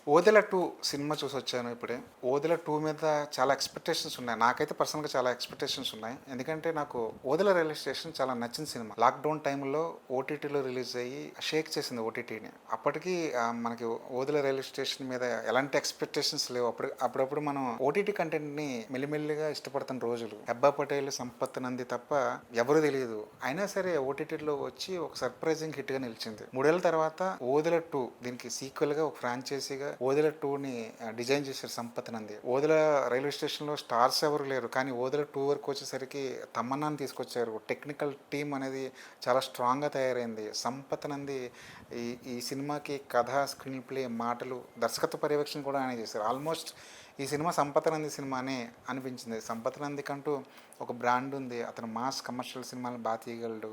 'Odela 2' cinema చూసొచ్చాను ఇప్పుడే. 'ఓదెల 2' మీద చాలా ఎక్స్‌పెక్టేషన్స్ ఉన్నాయి. నాకైతే పర్సనల్‌గా చాలా ఎక్స్‌పెక్టేషన్స్ ఉన్నాయి. ఎందుకంటే నాకు 'ఓదెల రైల్వే స్టేషన్' చాలా నచ్చిన సినిమా. లాక్‌డౌన్ టైంలో ఓటీటీలో రిలీజ్ అయ్యి షేక్ చేసింది ఓటీటీని. అప్పటికి మనకి 'ఓదెల రైల్వే స్టేషన్' మీద ఎలాంటి ఎక్స్‌పెక్టేషన్స్ లేవు. అప్పుడప్పుడు మనం ఓటీటీ కంటెంట్‌ని మెల్లిమెల్లిగా ఇష్టపడుతున్న రోజులు. 'హెబ్బా పటేల్', 'సంపత్ నంది' తప్ప ఎవరు తెలీదు. అయినా సరే ఓటీటీలో వచ్చి ఒక సర్ప్రైజింగ్ హిట్‌గా నిలిచింది. 3 ఏళ్ల తర్వాత 'ఓదెల 2' దీనికి సీక్వెల్‌గా ఒక ఫ్రాంచైజీగా 'ఓదెల 2'ని డిజైన్ చేశారు సంపత్ నంది. 'ఓదెల రైల్వే స్టేషన్‌లో స్టార్స్ ఎవరు లేరు. కానీ 'ఓదెల 2' వరకు వచ్చేసరికి తమన్నాని తీసుకొచ్చారు. టెక్నికల్ టీమ్ అనేది చాలా స్ట్రాంగ్‌గా తయారైంది. సంపత్ నంది ఈ ఈ సినిమాకి కథ, స్క్రీన్ ప్లే, మాటలు, దర్శకత్వ పర్యవేక్షణ కూడా ఆయనే చేశారు. ఆల్మోస్ట్ ఈ సినిమా సంపత్ నంది సినిమానే అనిపించింది. సంపత్ నందికంటూ ఒక బ్రాండ్ ఉంది. అతను మాస్ కమర్షియల్ సినిమాలను బాగా తీయగలడు.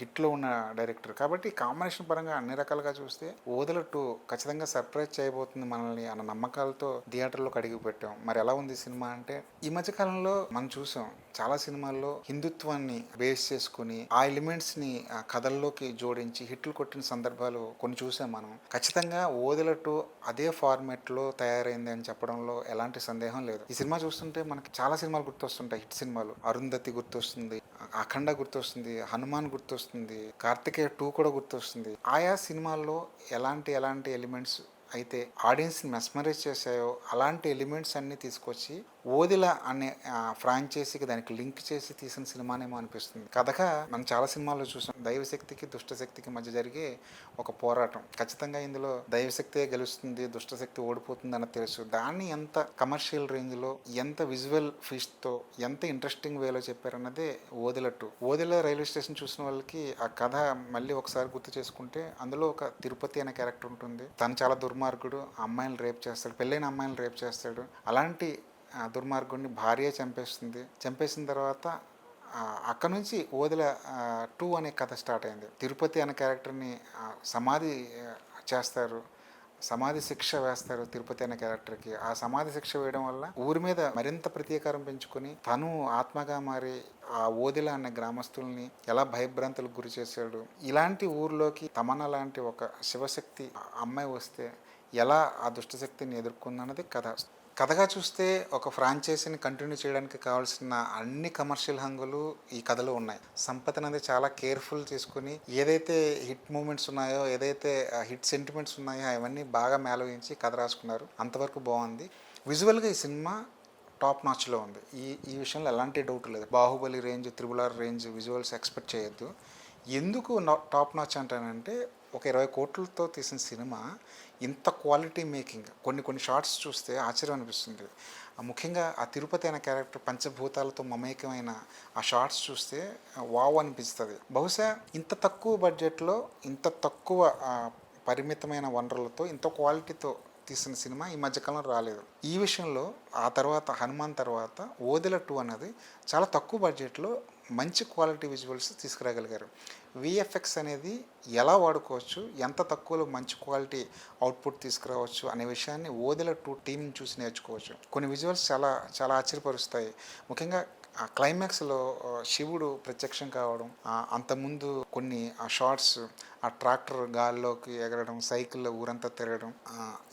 హిట్‌లో ఉన్న డైరెక్టర్. కాబట్టి కాంబినేషన్ పరంగా అన్ని రకాలుగా చూస్తే 'ఓదెల 2' ఖచ్చితంగా సర్ప్రైజ్ చేయబోతుంది మనల్ని అన్న నమ్మకాలతో థియేటర్‌లోకి అడుగుపెట్టాం. మరి ఎలా ఉంది ఈ సినిమా అంటే, ఈ మధ్య కాలంలో మనం చూసాం చాలా సినిమాల్లో హిందుత్వాన్ని బేస్ చేసుకొని ఆ ఎలిమెంట్స్‌ని కథల్లోకి జోడించి హిట్లు కొట్టిన సందర్భాలు కొన్ని చూసాం మనం. ఖచ్చితంగా 'ఓదెల 2' అదే ఫార్మాట్‌లో తయారైంది అని చెప్పడంలో ఎలాంటి సందేహం లేదు. ఈ సినిమా చూస్తుంటే మనకి చాలా సినిమాలు గుర్తొస్తుంటాయి, హిట్ సినిమాలు. 'అరుంధతి' గుర్తొస్తుంది, 'అఖండ' గుర్తొస్తుంది, 'హనుమాన్' గుర్తొస్తుంది, 'కార్తికేయ 2' కూడా గుర్తొస్తుంది. ఆయా సినిమాల్లో ఎలాంటి ఎలిమెంట్స్ అయితే ఆడియన్స్ని మెస్మరైజ్ చేశాయో అలాంటి ఎలిమెంట్స్ అన్నీ తీసుకొచ్చి 'ఓదెల' అనే ఫ్రాంచైజీకి దానికి లింక్ చేసి తీసిన సినిమానేమో అనిపిస్తుంది. కథగా మనం చాలా సినిమాల్లో చూసాం. దైవశక్తికి దుష్టశక్తికి మధ్య జరిగే ఒక పోరాటం. ఖచ్చితంగా ఇందులో దైవశక్తే గెలుస్తుంది, దుష్టశక్తి ఓడిపోతుంది అన్నది తెలుసు. దాన్ని ఎంత కమర్షియల్ రేంజ్లో, ఎంత విజువల్ ఫీస్ట్తో, ఎంత ఇంట్రెస్టింగ్ వేలో చెప్పారన్నదే 'ఓదెల 2'. 'ఓదెల' రైల్వే స్టేషన్ చూసిన వాళ్ళకి ఆ కథ మళ్ళీ ఒకసారి గుర్తు చేసుకుంటే అందులో ఒక తిరుపతి అనే క్యారెక్టర్ ఉంటుంది. తను చాలా దుర్మార్గుడు. అమ్మాయిలను రేప్ చేస్తాడు, పెళ్ళైన అమ్మాయిలను రేప్ చేస్తాడు. అలాంటి దుర్మార్గుడిని భార్య చంపేస్తుంది. చంపేసిన తర్వాత అక్కడ నుంచి 'ఓదెల 2' అనే కథ స్టార్ట్ అయింది. తిరుపతి అనే క్యారెక్టర్ని సమాధి చేస్తారు. సమాధి శిక్ష వేస్తారు తిరుపతి అనే క్యారెక్టర్కి. ఆ సమాధి శిక్ష వేయడం వల్ల ఊరి మీద మరింత ప్రతీకారం పెంచుకొని తను ఆత్మగా మారి ఆ 'ఓదెల' అనే గ్రామస్తుల్ని ఎలా భయభ్రాంతులకు గురి చేశాడు. ఇలాంటి ఊర్లోకి తమన్నా లాంటి ఒక శివశక్తి అమ్మాయి వస్తే ఎలా ఆ దుష్టశక్తిని ఎదుర్కొందన్నది కథ. కథగా చూస్తే ఒక ఫ్రాంచైజీని కంటిన్యూ చేయడానికి కావాల్సిన అన్ని కమర్షియల్ హంగులు ఈ కథలో ఉన్నాయి. సంపత్ అనేది చాలా కేర్ఫుల్ చేసుకుని ఏదైతే హిట్ మూమెంట్స్ ఉన్నాయో, ఏదైతే హిట్ సెంటిమెంట్స్ ఉన్నాయో అవన్నీ బాగా మేళవించి కథ రాసుకున్నారు. అంతవరకు బాగుంది. విజువల్గా ఈ సినిమా టాప్ నాచ్లో ఉంది. ఈ ఈ విషయంలో ఎలాంటి డౌట్ లేదు. 'Baahubali' range, 'triple R' range visuals expect చేయొద్దు. ఎందుకు టాప్ నాచ్ అంటానంటే, ఒక 20 కోట్లతో తీసిన సినిమా ఇంత క్వాలిటీ మేకింగ్, కొన్ని షార్ట్స్ చూస్తే ఆశ్చర్యం అనిపిస్తుంది. ముఖ్యంగా ఆ తిరుపతి అనే క్యారెక్టర్ పంచభూతాలతో మమేకమైన ఆ షార్ట్స్ చూస్తే వావ్ అనిపిస్తుంది. బహుశా ఇంత తక్కువ బడ్జెట్లో, ఇంత తక్కువ పరిమితమైన వనరులతో, ఇంత క్వాలిటీతో తీసిన సినిమా ఈ మధ్యకాలంలో రాలేదు. ఈ విషయంలో ఆ తర్వాత 'హనుమాన్' తర్వాత 'ఓదెల 2' అనేది చాలా తక్కువ బడ్జెట్లో మంచి క్వాలిటీ విజువల్స్ తీసుకురాగలిగారు. విఎఫ్ఎక్స్ అనేది ఎలా వాడుకోవచ్చు, ఎంత తక్కువలో మంచి క్వాలిటీ అవుట్పుట్ తీసుకురావచ్చు అనే విషయాన్ని 'ఓదెల 2' టీంని చూసి నేర్చుకోవచ్చు. కొన్ని విజువల్స్ చాలా చాలా ఆశ్చర్యపరుస్తాయి. ముఖ్యంగా ఆ క్లైమాక్స్లో శివుడు ప్రత్యక్షం కావడం, అంతకుముందు కొన్ని ఆ షార్ట్స్, ఆ ట్రాక్టర్ గాల్లోకి ఎగరడం, సైకిల్లో ఊరంతా తిరగడం,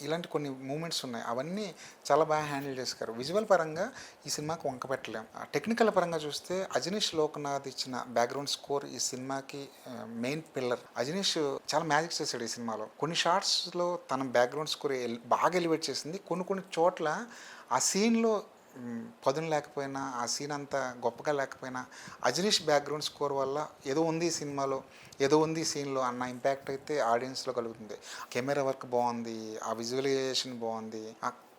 ఇలాంటి కొన్ని మూమెంట్స్ ఉన్నాయి. అవన్నీ చాలా బాగా హ్యాండిల్ చేశారు. విజువల్ పరంగా ఈ సినిమాకి వంక పెట్టలేం. టెక్నికల్ పరంగా చూస్తే అజనీష్ లోక్నాథ్ ఇచ్చిన బ్యాక్గ్రౌండ్ స్కోర్ ఈ సినిమాకి మెయిన్ పిల్లర్. అజనీష్ చాలా మ్యాజిక్ చేశాడు ఈ సినిమాలో. కొన్ని షార్ట్స్లో తన బ్యాక్గ్రౌండ్ స్కోర్ బాగా ఎలివేట్ చేసింది. కొన్ని చోట్ల ఆ సీన్లో పదును లేకపోయినా, ఆ సీన్ అంతా గొప్పగా లేకపోయినా, అజనీష్ బ్యాక్గ్రౌండ్ స్కోర్ వల్ల ఏదో ఉంది ఈ సినిమాలో, ఏదో ఉంది ఈ సీన్లో అన్న ఇంపాక్ట్ అయితే ఆడియన్స్లో కలుగుతుంది. కెమెరా వర్క్ బాగుంది, ఆ విజువలైజేషన్ బాగుంది.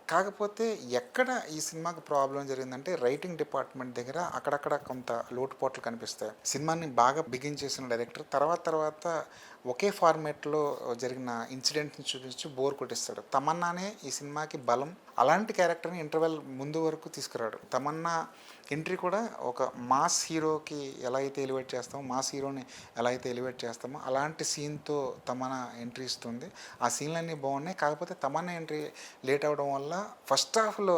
కాకపోతే ఎక్కడ ఈ సినిమాకి ప్రాబ్లం జరిగిందంటే రైటింగ్ డిపార్ట్మెంట్ దగ్గర అక్కడక్కడ కొంత లోటుపాట్లు కనిపిస్తాయి. సినిమాని బాగా బిగిన్ చేసిన డైరెక్టర్ తర్వాత ఒకే ఫార్మేట్లో జరిగిన ఇన్సిడెంట్ని చూపించి బోర్ కొట్టిస్తాడు. తమన్నానే ఈ సినిమాకి బలం. అలాంటి క్యారెక్టర్ని ఇంటర్వెల్ ముందు వరకు తీసుకురాడు. తమన్నా ఎంట్రీ కూడా ఒక మాస్ హీరోకి ఎలా అయితే ఎలివేట్ చేస్తామో, మాస్ హీరోని ఎలా అయితే ఎలివేట్ చేస్తామో అలాంటి సీన్తో తమన్నా ఎంట్రీ ఇస్తుంది. ఆ సీన్లన్నీ బాగున్నాయి. కాకపోతే తమన్నా ఎంట్రీ లేట్ అవ్వడం వల్ల ఫస్ట్ హాఫ్లో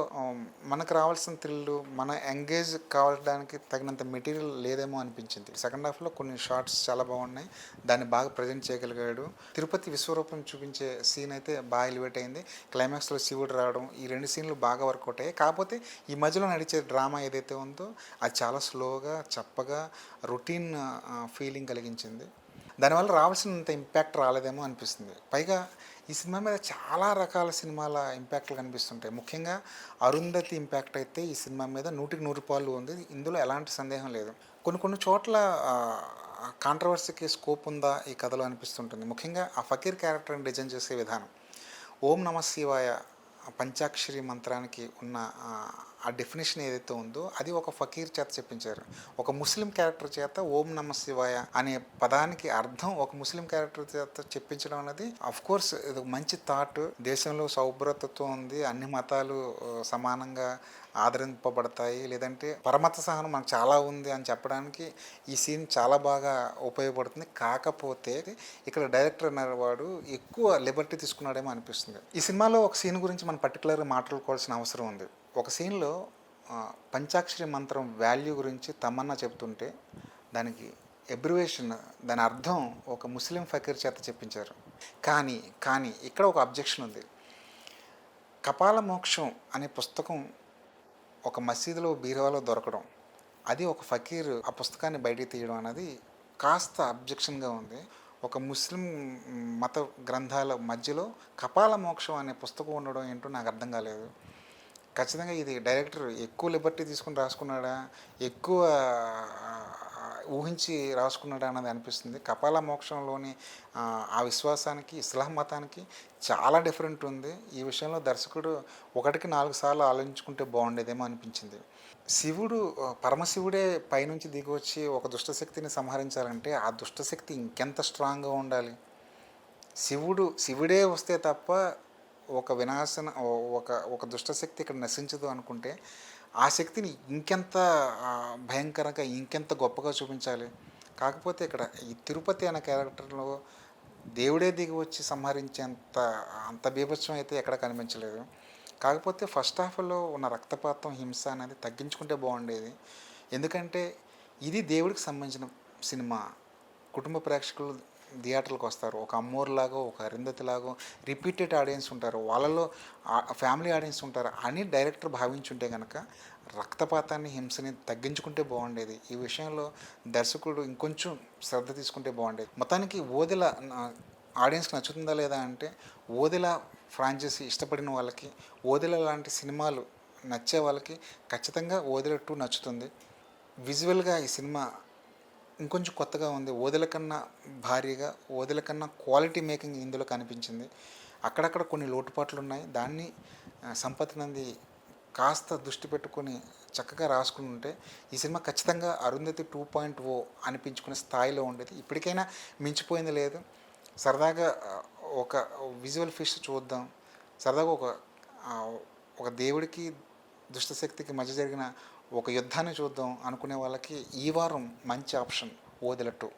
మనకు రావాల్సిన థ్రిల్, మన ఎంగేజ్ కావడానికి తగినంత మెటీరియల్ లేదేమో అనిపించింది. సెకండ్ హాఫ్లో కొన్ని షార్ట్స్ చాలా బాగున్నాయి. దాన్ని బాగా ప్రజెంట్ ప్రజెంట్ చేయగలిగాడు. తిరుపతి విశ్వరూపం చూపించే సీన్ అయితే బాగా ఎలివేట్ అయింది. క్లైమాక్స్‌లో శివుడు రావడం ఈ 2 సీన్‌లు బాగా వర్కౌట్ అయ్యాయి. కాకపోతే ఈ మధ్యలో నడిచే డ్రామా ఏదైతే ఉందో అది చాలా స్లోగా, చప్పగా, రొటీన్ ఫీలింగ్ కలిగించింది. దానివల్ల రావాల్సినంత ఇంపాక్ట్ రాలేదేమో అనిపిస్తుంది. పైగా ఈ సినిమా మీద చాలా రకాల సినిమాల ఇంపాక్ట్లు కనిపిస్తుంటాయి. ముఖ్యంగా 'అరుంధతి' ఇంపాక్ట్ అయితే ఈ సినిమా మీద 100కి 100 ఉంది. ఇందులో ఎలాంటి సందేహం లేదు. కొన్ని కొన్ని చోట్ల కాంట్రవర్సీకి స్కోప్ ఉందా ఈ కథలో అనిపిస్తుంటుంది. ముఖ్యంగా ఆ ఫకీర్ క్యారెక్టర్ని డిజైన్ చేసే విధానం. ఓం నమ శివాయ పంచాక్షరి మంత్రానికి ఉన్న ఆ డెఫినేషన్ ఏదైతే ఉందో అది ఒక ఫకీర్ చేత చెప్పించారు. ఒక ముస్లిం క్యారెక్టర్ చేత ఓం నమ శివాయ అనే పదానికి అర్థం ఒక ముస్లిం క్యారెక్టర్ చేత చెప్పించడం అనేది కోర్స్ ఇది ఒక మంచి థాట్. దేశంలో సౌభ్రతత్వం ఉంది, అన్ని మతాలు సమానంగా ఆదరింపబడతాయి, లేదంటే పరమత సహనం మనకు చాలా ఉంది అని చెప్పడానికి ఈ సీన్ చాలా బాగా ఉపయోగపడుతుంది. కాకపోతే ఇక్కడ డైరెక్టర్ అనేవాడు ఎక్కువ లిబర్టీ తీసుకున్నాడేమో అనిపిస్తుంది. ఈ సినిమాలో ఒక సీన్ గురించి మనం పర్టికులర్గా మాట్లాడుకోవాల్సిన అవసరం ఉంది. ఒక సీన్లో పంచాక్షరి మంత్రం వాల్యూ గురించి తమన్నా చెప్తుంటే దానికి ఎబ్రివేషన్, దాని అర్థం ఒక ముస్లిం ఫకీర్ చేత చెప్పించారు. కానీ కానీ ఇక్కడ ఒక అబ్జెక్షన్ ఉంది. కపాల మోక్షం అనే పుస్తకం ఒక మసీదులో బీరువాలో దొరకడం, అది ఒక ఫకీర్ ఆ పుస్తకాన్ని బయటికి తీయడం అనేది కాస్త అబ్జెక్షన్గా ఉంది. ఒక ముస్లిం మత గ్రంథాల మధ్యలో కపాల మోక్షం అనే పుస్తకం ఉండడం ఏంటో నాకు అర్థం కాలేదు. ఖచ్చితంగా ఇది డైరెక్టర్ ఎక్కువ లిబర్టీ తీసుకుని రాసుకున్నాడా, ఎక్కువ ఊహించి రాసుకున్నాడా అన్నది అనిపిస్తుంది. కపాల మోక్షంలోని ఆ విశ్వాసానికి ఇస్లాం మతానికి చాలా డిఫరెంట్ ఉంది. ఈ విషయంలో దర్శకుడు 1కి 4 సార్లు ఆలోచించుకుంటే బాగుండేదేమో అనిపించింది. శివుడు పరమశివుడే పైనుంచి దిగివచ్చి ఒక దుష్టశక్తిని సంహరించాలంటే ఆ దుష్టశక్తి ఇంకెంత స్ట్రాంగ్గా ఉండాలి. శివుడే వస్తే తప్ప ఒక వినాశన ఒక ఒక దుష్టశక్తి ఇక్కడ నశించదు అనుకుంటే ఆ శక్తిని ఇంకెంత భయంకరంగా ఇంకెంత గొప్పగా చూపించాలి. కాకపోతే ఇక్కడ ఈ తిరుపతి అనే క్యారెక్టర్లో దేవుడే దిగి వచ్చి సంహరించేంత అంత బీభత్సం అయితే ఎక్కడ కనిపించలేదు. కాకపోతే ఫస్ట్ హాఫ్లో ఉన్న రక్తపాతం, హింస అనేది తగ్గించుకుంటే బాగుండేది. ఎందుకంటే ఇది దేవుడికి సంబంధించిన సినిమా. కుటుంబ ప్రేక్షకులు థియేటర్లకు వస్తారు. ఒక అమ్మోర్లాగో, ఒక అరుంధతిలాగో రిపీటెడ్ ఆడియన్స్ ఉంటారు, వాళ్ళలో ఫ్యామిలీ ఆడియన్స్ ఉంటారు అని డైరెక్టర్ భావించుంటే కనుక రక్తపాతాన్ని, హింసని తగ్గించుకుంటే బాగుండేది. ఈ విషయంలో దర్శకుడు ఇంకొంచెం శ్రద్ధ తీసుకుంటే బాగుండేది. మొత్తానికి ఓదెల ఆడియన్స్కి నచ్చుతుందా లేదా అంటే, ఓదెల ఫ్రాంచైజీ ఇష్టపడిన వాళ్ళకి, ఓదెల లాంటి సినిమాలు నచ్చే వాళ్ళకి ఖచ్చితంగా ఓదెల 2 నచ్చుతుంది. విజువల్గా ఈ సినిమా ఇంకొంచెం కొత్తగా ఉంది. ఓదెల కన్నా భారీగా, ఓదెల కన్నా క్వాలిటీ మేకింగ్ ఇందులో కనిపించింది. అక్కడక్కడ కొన్ని లోటుపాట్లు ఉన్నాయి. దాన్ని సంపత్ నంది కాస్త దృష్టి పెట్టుకొని చక్కగా రాసుకుని ఉంటే ఈ సినిమా ఖచ్చితంగా అరుంధతి 2.0 అనిపించుకునే స్థాయిలో ఉండేది. ఇప్పటికైనా మించిపోయింది లేదు. సరదాగా ఒక విజువల్ ఫీస్ట్ చూద్దాం, సరదాగా ఒక దేవుడికి దుష్టశక్తికి మధ్య జరిగిన ఒక యుద్ధాన్ని చూద్దాం అనుకునే వాళ్ళకి ఈ వారం మంచి ఆప్షన్ ఓదెల 2.